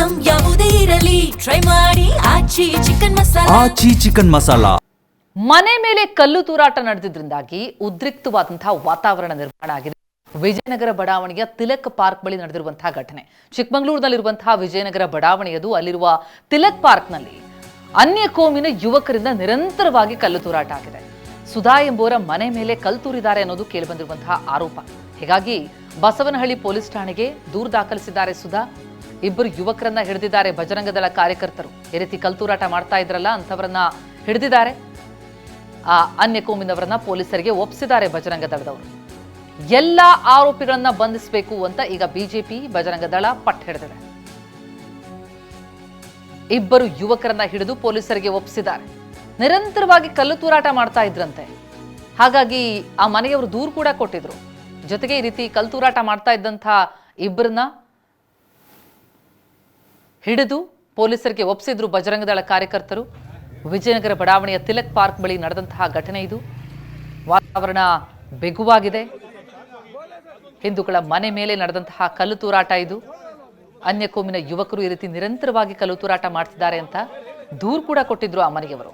Item ಯಾವುದೇ ಇರಲಿ try ಮಾಡಿ ಆಚಿ ಚಿಕನ್ ಮಸಾಲಾ. ಮನೆ ಮೇಲೆ ಕಲ್ಲು ತೂರಾಟ ನಡೆದಿದ್ರಿಂದಾಗಿ ಉದ್ರಿಕ್ತವಾದಂತಹ ವಾತಾವರಣ ನಿರ್ಮಾಣ ಆಗಿದೆ. ವಿಜಯನಗರ ಬಡಾವಣೆಯ ತಿಲಕ್ ಪಾರ್ಕ್ ಬಳಿ ನಡೆದಿರುವಂತಹ ಘಟನೆ. ಚಿಕ್ಕಮಗಳೂರಿನಲ್ಲಿರುವಂತಹ ವಿಜಯನಗರ ಬಡಾವಣೆಯದು. ಅಲ್ಲಿರುವ ತಿಲಕ್ ಪಾರ್ಕ್ನಲ್ಲಿ ಅನ್ಯ ಕೋಮಿನ ಯುವಕರಿಂದ ನಿರಂತರವಾಗಿ ಕಲ್ಲು ತೂರಾಟ ಆಗಿದೆ. ಸುಧಾ ಎಂಬುವರ ಮನೆ ಮೇಲೆ ಕಲ್ಲು ತೂರಿದ್ದಾರೆ ಅನ್ನೋದು ಕೇಳಿಬಂದಿರುವಂತಹ ಆರೋಪ. ಹೀಗಾಗಿ ಬಸವನಹಳ್ಳಿ ಪೊಲೀಸ್ ಠಾಣೆಗೆ ದೂರು ದಾಖಲಿಸಿದ್ದಾರೆ ಸುಧಾ. ಇಬ್ಬರು ಯುವಕರನ್ನ ಹಿಡಿದಿದ್ದಾರೆ ಬಜರಂಗ ದಳ ಕಾರ್ಯಕರ್ತರು. ಈ ರೀತಿ ಕಲ್ಲು ತೂರಾಟ ಮಾಡ್ತಾ ಇದ್ರಲ್ಲ ಅಂತವರನ್ನ ಹಿಡಿದಿದ್ದಾರೆ. ಆ ಅನ್ಯ ಕೋಮಿನವರನ್ನ ಪೊಲೀಸರಿಗೆ ಒಪ್ಪಿಸಿದ್ದಾರೆ ಬಜರಂಗ ದಳದವರು. ಎಲ್ಲ ಆರೋಪಿಗಳನ್ನ ಬಂಧಿಸಬೇಕು ಅಂತ ಈಗ ಬಿಜೆಪಿ ಬಜರಂಗ ದಳ ಪಟ್ಟು ಹಿಡಿದಿದೆ. ಇಬ್ಬರು ಯುವಕರನ್ನ ಹಿಡಿದು ಪೊಲೀಸರಿಗೆ ಒಪ್ಪಿಸಿದ್ದಾರೆ. ನಿರಂತರವಾಗಿ ಕಲ್ಲು ತೂರಾಟ ಮಾಡ್ತಾ ಇದ್ರಂತೆ. ಹಾಗಾಗಿ ಆ ಮನೆಯವರು ದೂರು ಕೂಡ ಕೊಟ್ಟಿದ್ರು. ಜೊತೆಗೆ ಈ ರೀತಿ ಕಲ್ಲು ತೂರಾಟ ಮಾಡ್ತಾ ಇದ್ದಂಥ ಇಬ್ಬರನ್ನ ಹಿಡಿದು ಪೊಲೀಸರಿಗೆ ಒಪ್ಪಿಸಿದ್ರು ಬಜರಂಗ ದಳ ಕಾರ್ಯಕರ್ತರು. ವಿಜಯನಗರ ಬಡಾವಣೆಯ ತಿಲಕ್ ಪಾರ್ಕ್ ಬಳಿ ನಡೆದಂತಹ ಘಟನೆ ಇದು. ವಾತಾವರಣ ಬೆಗುವಾಗಿದೆ. ಹಿಂದೂಗಳ ಮನೆ ಮೇಲೆ ನಡೆದಂತಹ ಕಲ್ಲು ತೂರಾಟ ಇದು. ಅನ್ಯ ಕೋಮಿನ ಯುವಕರು ಈ ರೀತಿ ನಿರಂತರವಾಗಿ ಕಲ್ಲು ತೂರಾಟ ಮಾಡ್ತಿದ್ದಾರೆ ಅಂತ ದೂರು ಕೂಡ ಕೊಟ್ಟಿದ್ರು ಆ ಮನೆಯವರು.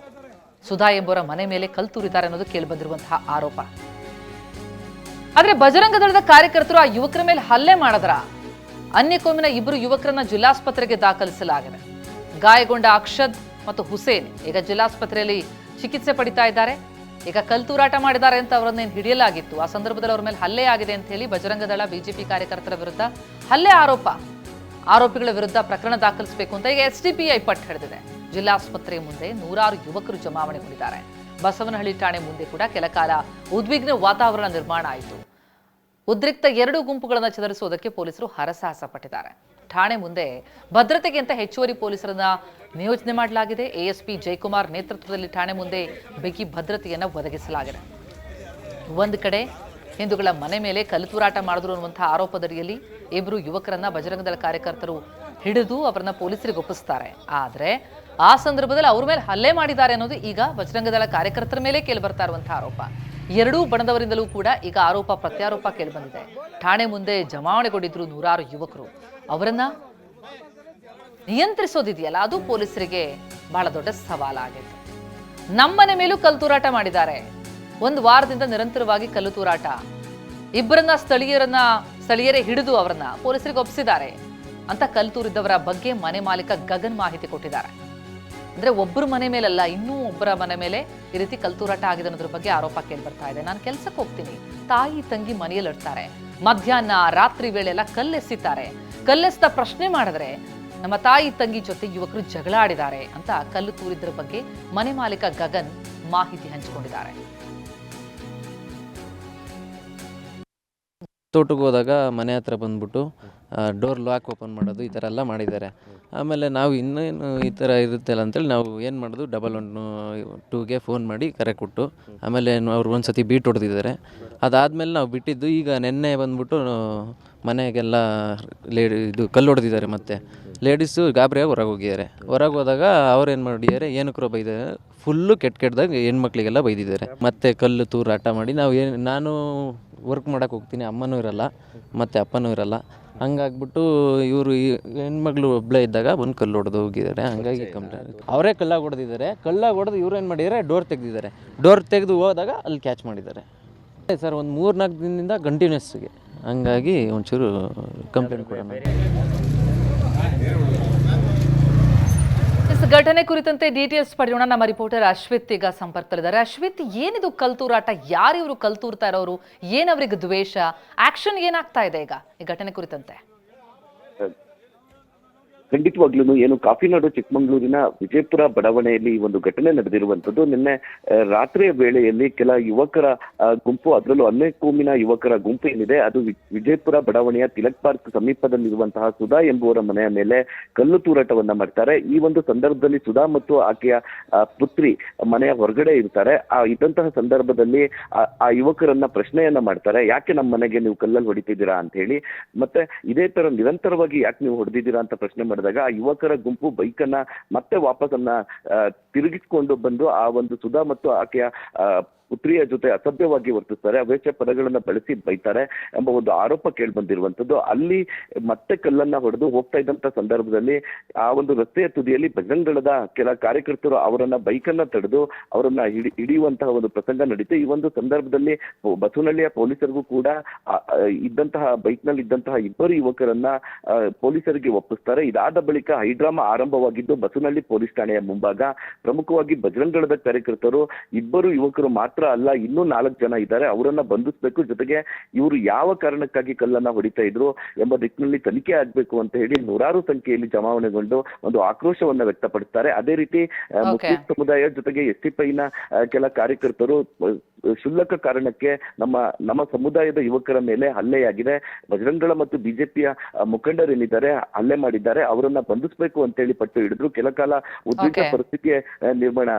ಸುಧಾ ಎಂಬುವರ ಮನೆ ಮೇಲೆ ಕಲ್ಲು ತೂರಿದ್ದಾರೆ ಅನ್ನೋದು ಕೇಳಿಬಂದಿರುವಂತಹ ಆರೋಪ. ಆದ್ರೆ ಬಜರಂಗ ದಳದ ಕಾರ್ಯಕರ್ತರು ಆ ಯುವಕರ ಮೇಲೆ ಹಲ್ಲೆ ಮಾಡಿದ್ರ. ಅನ್ಯ ಕೋಮಿನ ಇಬ್ಬರು ಯುವಕರನ್ನ ಜಿಲ್ಲಾಸ್ಪತ್ರೆಗೆ ದಾಖಲಿಸಲಾಗಿದೆ. ಗಾಯಗೊಂಡ ಅಕ್ಷದ್ ಮತ್ತು ಹುಸೇನ್ ಈಗ ಜಿಲ್ಲಾಸ್ಪತ್ರೆಯಲ್ಲಿ ಚಿಕಿತ್ಸೆ ಪಡಿತಾ ಇದ್ದಾರೆ. ಈಗ ಕಲ್ಲು ತೂರಾಟ ಮಾಡಿದ್ದಾರೆ ಅಂತ ಅವರನ್ನೇನು ಹಿಡಿಯಲಾಗಿತ್ತು. ಆ ಸಂದರ್ಭದಲ್ಲಿ ಅವರ ಮೇಲೆ ಹಲ್ಲೆ ಆಗಿದೆ ಅಂತ ಹೇಳಿ ಬಜರಂಗ ದಳ ಬಿಜೆಪಿ ಕಾರ್ಯಕರ್ತರ ವಿರುದ್ಧ ಹಲ್ಲೆ ಆರೋಪಿಗಳ ವಿರುದ್ಧ ಪ್ರಕರಣ ದಾಖಲಿಸಬೇಕು ಅಂತ ಈಗ ಎಸ್ಡಿಪಿಐ ಪಟ್ಟು ಹಿಡಿದಿದೆ. ಜಿಲ್ಲಾಸ್ಪತ್ರೆಯ ಮುಂದೆ ನೂರಾರು ಯುವಕರು ಜಮಾವಣೆಗೊಂಡಿದ್ದಾರೆ. ಬಸವನಹಳ್ಳಿ ಠಾಣೆ ಮುಂದೆ ಕೂಡ ಕೆಲ ಕಾಲ ಉದ್ವಿಗ್ನ ವಾತಾವರಣ ನಿರ್ಮಾಣ ಆಯಿತು. ಉದ್ರಿಕ್ತ ಎರಡು ಗುಂಪುಗಳನ್ನು ಚದರಿಸುವುದಕ್ಕೆ ಪೊಲೀಸರು ಹರಸಾಹಸ ಪಟ್ಟಿದ್ದಾರೆ. ಠಾಣೆ ಮುಂದೆ ಭದ್ರತೆಗೆ ಅಂತ ಹೆಚ್ಚುವರಿ ಪೊಲೀಸರನ್ನ ನಿಯೋಜನೆ ಮಾಡಲಾಗಿದೆ. ಎಎಸ್ಪಿ ಜಯಕುಮಾರ್ ನೇತೃತ್ವದಲ್ಲಿ ಠಾಣೆ ಮುಂದೆ ಬಿಗಿ ಭದ್ರತೆಯನ್ನು ಒದಗಿಸಲಾಗಿದೆ. ಒಂದು ಕಡೆ ಹಿಂದೂಗಳ ಮನೆ ಮೇಲೆ ಕಲ್ಲು ತೂರಾಟ ಮಾಡಿದ್ರು ಅನ್ನುವಂತಹ ಆರೋಪದಡಿಯಲ್ಲಿ ಇಬ್ಬರು ಯುವಕರನ್ನ ಬಜರಂಗ ದಳ ಕಾರ್ಯಕರ್ತರು ಹಿಡಿದು ಅವರನ್ನ ಪೊಲೀಸರಿಗೆ ಒಪ್ಪಿಸ್ತಾರೆ. ಆದರೆ ಆ ಸಂದರ್ಭದಲ್ಲಿ ಅವ್ರ ಮೇಲೆ ಹಲ್ಲೆ ಮಾಡಿದ್ದಾರೆ ಅನ್ನೋದು ಈಗ ಬಜರಂಗ ದಳ ಕಾರ್ಯಕರ್ತರ ಮೇಲೆ ಕೇಳಿ ಬರ್ತಾ ಇರುವಂತಹ ಆರೋಪ. ಎರಡೂ ಬಣದವರಿಂದಲೂ ಕೂಡ ಈಗ ಆರೋಪ ಪ್ರತ್ಯಾರೋಪ ಕೇಳಿಬಂದಿದೆ. ಠಾಣೆ ಮುಂದೆ ಜಮಾವಣೆಗೊಂಡಿದ್ರು ನೂರಾರು ಯುವಕರು. ಅವರನ್ನ ನಿಯಂತ್ರಿಸೋದಿದೆಯಲ್ಲ, ಅದು ಪೊಲೀಸರಿಗೆ ಬಹಳ ದೊಡ್ಡ ಸವಾಲಾಗಿತ್ತು. ನಮ್ಮನೆ ಮೇಲೂ ಕಲ್ಲು ತೂರಾಟ ಮಾಡಿದ್ದಾರೆ. ಒಂದು ವಾರದಿಂದ ನಿರಂತರವಾಗಿ ಕಲ್ಲು ತೂರಾಟ. ಇಬ್ಬರನ್ನ ಸ್ಥಳೀಯರೇ ಹಿಡಿದು ಅವರನ್ನ ಪೊಲೀಸರಿಗೆ ಒಪ್ಪಿಸಿದ್ದಾರೆ ಅಂತ ಕಲ್ಲು ತೂರಿದ್ದವರ ಬಗ್ಗೆ ಮನೆ ಮಾಲೀಕ ಗಗನ್ ಮಾಹಿತಿ ಕೊಟ್ಟಿದ್ದಾರೆ. ಅಂದ್ರೆ ಒಬ್ಬರ ಮನೆ ಮೇಲಲ್ಲ, ಇನ್ನೂ ಒಬ್ಬರ ಮನೆ ಮೇಲೆ ಈ ರೀತಿ ಕಲ್ಲು ತೂರಾಟ ಆಗಿದೆ ಅನ್ನೋದ್ರ ಬಗ್ಗೆ ಆರೋಪ ಕೇಳಿ ಬರ್ತಾ ಇದೆ. ನಾನು ಕೆಲ್ಸಕ್ಕೆ ಹೋಗ್ತೀನಿ, ತಾಯಿ ತಂಗಿ ಮನೆಯಲ್ಲಿ ಇರ್ತಾರೆ, ಮಧ್ಯಾಹ್ನ ರಾತ್ರಿ ವೇಳೆ ಎಲ್ಲ ಕಲ್ಲೆಸಿತಾರೆ. ಕಲ್ಲೆಸ್ದ ಪ್ರಶ್ನೆ ಮಾಡಿದ್ರೆ ನಮ್ಮ ತಾಯಿ ತಂಗಿ ಜೊತೆ ಯುವಕರು ಜಗಳ ಆಡಿದ್ದಾರೆ ಅಂತ ಕಲ್ಲು ತೂರಿದ್ರ ಬಗ್ಗೆ ಮನೆ ಮಾಲೀಕ ಗಗನ್ ಮಾಹಿತಿ ಹಂಚಿಕೊಂಡಿದ್ದಾರೆ. ತೋಟಕ್ಕೆ ಹೋದಾಗ ಮನೆ ಹತ್ರ ಬಂದ್ಬಿಟ್ಟು ಡೋರ್ ಲಾಕ್ ಓಪನ್ ಮಾಡೋದು ಈ ಥರ ಎಲ್ಲ ಮಾಡಿದ್ದಾರೆ. ಆಮೇಲೆ ನಾವು ಇನ್ನೇನು ಈ ಥರ ಇರುತ್ತಲ್ಲ ಅಂತೇಳಿ ನಾವು ಏನು ಮಾಡೋದು 112ಗೆ ಫೋನ್ ಮಾಡಿ ಕರೆ ಕೊಟ್ಟು ಆಮೇಲೆ ಅವ್ರು ಒಂದು ಸತಿ ಬೀಟ್ ಹೊಡೆದಿದ್ದಾರೆ. ಅದಾದಮೇಲೆ ನಾವು ಬಿಟ್ಟಿದ್ದು. ಈಗ ನೆನ್ನೆ ಬಂದ್ಬಿಟ್ಟು ಮನೆಗೆಲ್ಲ ಇದು ಕಲ್ಲು ಹೊಡೆದಿದ್ದಾರೆ. ಮತ್ತು ಲೇಡೀಸು ಗಾಬರಿಯಾಗಿ ಹೊರಗೆ ಹೋಗಿದ್ದಾರೆ. ಹೊರಗೆ ಹೋದಾಗ ಅವ್ರೇನು ಮಾಡಿದ್ದಾರೆ, ಏನಕ್ಕೂ ಬೈದಿದ್ದಾರೆ. ಫುಲ್ಲು ಕೆಟ್ಟದಾಗ ಹೆಣ್ಮಕ್ಳಿಗೆಲ್ಲ ಬೈದಿದ್ದಾರೆ. ಮತ್ತು ಕಲ್ಲು ತೂರಾಟ ಮಾಡಿ ನಾನು ವರ್ಕ್ ಮಾಡೋಕ್ಕೆ ಹೋಗ್ತೀನಿ, ಅಮ್ಮನೂ ಇರಲ್ಲ ಮತ್ತು ಅಪ್ಪನೂ ಇರಲ್ಲ. ಹಂಗಾಗ್ಬಿಟ್ಟು ಇವರು ಹೆಣ್ಮಗಳು ಒಬ್ಬಳೇ ಇದ್ದಾಗ ಒಂದು ಕಲ್ಲು ಹೊಡೆದು ಹೋಗಿದ್ದಾರೆ. ಹಂಗಾಗಿ ಕಂಪ್ಲೇಂಟ್ ಅವರೇ ಕಲ್ಲಾಗಿ ಹೊಡೆದಿದ್ದಾರೆ. ಕಲ್ಲಾಗಿ ಹೊಡೆದು ಇವ್ರು ಏನು ಮಾಡಿದ್ದಾರೆ, ಡೋರ್ ತೆಗೆದಿದ್ದಾರೆ. ಡೋರ್ ತೆಗೆದು ಹೋದಾಗ ಅಲ್ಲಿ ಕ್ಯಾಚ್ ಮಾಡಿದ್ದಾರೆ ಸರ್. ಒಂದು 3-4 ದಿನದಿಂದ ಕಂಟಿನ್ಯೂಸ್ಗೆ. ಹಂಗಾಗಿ ಒಂಚೂರು ಕಂಪ್ಲೇಂಟ್ ಕೂಡ ಮಾಡಿ. ಘಟನೆ ಕುರಿತಂತೆ ಡೀಟೇಲ್ಸ್ ಪಡೆಯೋಣ. ನಮ್ಮ ರಿಪೋರ್ಟರ್ ಅಶ್ವಿತ್ ಈಗ ಸಂಪರ್ಕದಲ್ಲಿದ್ದಾರೆ. ಅಶ್ವಿತ್, ಏನಿದು ಕಲ್ಲು ತೂರಾಟ? ಯಾರಿವರು ಕಲ್ಲು ತೂರ್ತಾ ಇರೋರು? ಏನವ್ರಿಗೆ ದ್ವೇಷ? ಆಕ್ಷನ್ ಏನಾಗ್ತಾ ಇದೆ ಈಗ ಈ ಘಟನೆ ಕುರಿತಂತೆ? ಖಂಡಿತವಾಗ್ಲೂ ಏನು ಕಾಫಿನಾಡು ಚಿಕ್ಕಮಗಳೂರಿನ ವಿಜಯಪುರ ಬಡಾವಣೆಯಲ್ಲಿ ಈ ಒಂದು ಘಟನೆ ನಡೆದಿರುವಂತದ್ದು. ನಿನ್ನೆ ರಾತ್ರಿಯ ವೇಳೆಯಲ್ಲಿ ಕೆಲ ಯುವಕರ ಗುಂಪು, ಅದರಲ್ಲೂ ಅನ್ಯ ಕೋಮಿನ ಯುವಕರ ಗುಂಪು ಏನಿದೆ ಅದು ವಿಜಯಪುರ ಬಡಾವಣೆಯ ತಿಲಕ್ ಪಾರ್ಕ್ ಸಮೀಪದಲ್ಲಿರುವಂತಹ ಸುಧಾ ಎಂಬುವರ ಮನೆಯ ಮೇಲೆ ಕಲ್ಲು ತೂರಾಟವನ್ನ ಮಾಡ್ತಾರೆ. ಈ ಒಂದು ಸಂದರ್ಭದಲ್ಲಿ ಸುಧಾ ಮತ್ತು ಆಕೆಯ ಪುತ್ರಿ ಮನೆಯ ಹೊರಗಡೆ ಇರ್ತಾರೆ. ಇದ್ದಂತಹ ಸಂದರ್ಭದಲ್ಲಿ ಆ ಯುವಕರನ್ನ ಪ್ರಶ್ನೆಯನ್ನ ಮಾಡ್ತಾರೆ, ಯಾಕೆ ನಮ್ಮ ಮನೆಗೆ ನೀವು ಕಲ್ಲಲ್ಲಿ ಹೊಡಿತಿದ್ದೀರಾ ಅಂತ ಹೇಳಿ. ಮತ್ತೆ ಇದೇ ತರ ನಿರಂತರವಾಗಿ ಯಾಕೆ ನೀವು ಹೊಡೆದಿದ್ದೀರಾ ಅಂತ ಪ್ರಶ್ನೆ ಮಾಡಿದಾಗ ಆ ಯುವಕರ ಗುಂಪು ಬೈಕನ್ನ ಮತ್ತೆ ವಾಪಸ್ಸನ್ನ ತಿರುಗಿಸ್ಕೊಂಡು ಬಂದು ಆ ಒಂದು ಸುಧಾ ಮತ್ತು ಆಕೆಯ ಪುತ್ರಿಯ ಜೊತೆ ಅಸಭ್ಯವಾಗಿ ವರ್ತಿಸ್ತಾರೆ, ಅವೇಶ ಪದಗಳನ್ನ ಬಳಸಿ ಬೈತಾರೆ ಎಂಬ ಒಂದು ಆರೋಪ ಕೇಳಿ ಬಂದಿರುವಂತದ್ದು. ಅಲ್ಲಿ ಮತ್ತೆ ಕಲ್ಲನ್ನ ಹೊಡೆದು ಹೋಗ್ತಾ ಇದ್ದಂತ ಸಂದರ್ಭದಲ್ಲಿ ಆ ಒಂದು ರಸ್ತೆಯ ತುದಿಯಲ್ಲಿ ಬಜರಂಗ ದಳದ ಕೆಲ ಕಾರ್ಯಕರ್ತರು ಅವರನ್ನ ಬೈಕನ್ನ ತಡೆದು ಅವರನ್ನ ಹಿಡಿಯುವಂತಹ ಒಂದು ಪ್ರಸಂಗ ನಡೀತು. ಈ ಒಂದು ಸಂದರ್ಭದಲ್ಲಿ ಬಸವನಹಳ್ಳಿಯ ಪೊಲೀಸರಿಗೂ ಕೂಡ ಇದ್ದಂತಹ ಬೈಕ್ ನಲ್ಲಿ ಇದ್ದಂತಹ ಇಬ್ಬರು ಯುವಕರನ್ನ ಪೊಲೀಸರಿಗೆ ಒಪ್ಪಿಸ್ತಾರೆ. ಇದಾದ ಬಳಿಕ ಹೈಡ್ರಾಮಾ ಆರಂಭವಾಗಿದ್ದು ಬಸವನಹಳ್ಳಿ ಪೊಲೀಸ್ ಠಾಣೆಯ ಮುಂಭಾಗ. ಪ್ರಮುಖವಾಗಿ ಬಜರಂಗ ದಳದ ಕಾರ್ಯಕರ್ತರು ಇಬ್ಬರು ಯುವಕರು ಮಾತ್ರ ಅಲ್ಲ, ಇನ್ನೂ 4 ಜನ ಇದ್ದಾರೆ, ಅವರನ್ನ ಬಂಧಿಸಬೇಕು, ಜೊತೆಗೆ ಇವರು ಯಾವ ಕಾರಣಕ್ಕಾಗಿ ಕಲ್ಲನ್ನ ಹೊಡಿತಾ ಇದ್ರು ಎಂಬ ದಿಕ್ಕಿನಲ್ಲಿ ತನಿಖೆ ಆಗ್ಬೇಕು ಅಂತ ಹೇಳಿ ನೂರಾರು ಸಂಖ್ಯೆಯಲ್ಲಿ ಜಮಾವಣೆಗೊಂಡು ಒಂದು ಆಕ್ರೋಶವನ್ನ ವ್ಯಕ್ತಪಡಿಸ್ತಾರೆ. ಅದೇ ರೀತಿ ಮುಸ್ಲಿಂ ಸಮುದಾಯ ಜೊತೆಗೆ ಎಸ್ಟಿಪಿನ ಕೆಲ ಕಾರ್ಯಕರ್ತರು ಕ್ಷುಲ್ಲಕ ಕಾರಣಕ್ಕೆ ನಮ್ಮ ಸಮುದಾಯದ ಯುವಕರ ಮೇಲೆ ಹಲ್ಲೆಯಾಗಿದೆ, ಬಜರಂಗದಳ ಮತ್ತು ಬಿಜೆಪಿಯ ಮುಖಂಡರೇನಿದ್ದಾರೆ ಹಲ್ಲೆ ಮಾಡಿದ್ದಾರೆ, ಅವರನ್ನ ಬಂಧಿಸಬೇಕು ಅಂತೇಳಿ ಪಟ್ಟು ಹಿಡಿದ್ರು. ಕೆಲ ಕಾಲ ಉದ್ವಿಗ್ನ ಪರಿಸ್ಥಿತಿ ನಿರ್ಮಾಣ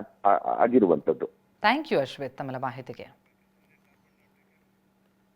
ಆಗಿರುವಂತದ್ದು. ಥ್ಯಾಂಕ್ ಯು ಅಶ್ವಿತ್ ತಮ್ಮ ಮಾಹಿತಿಗೆ.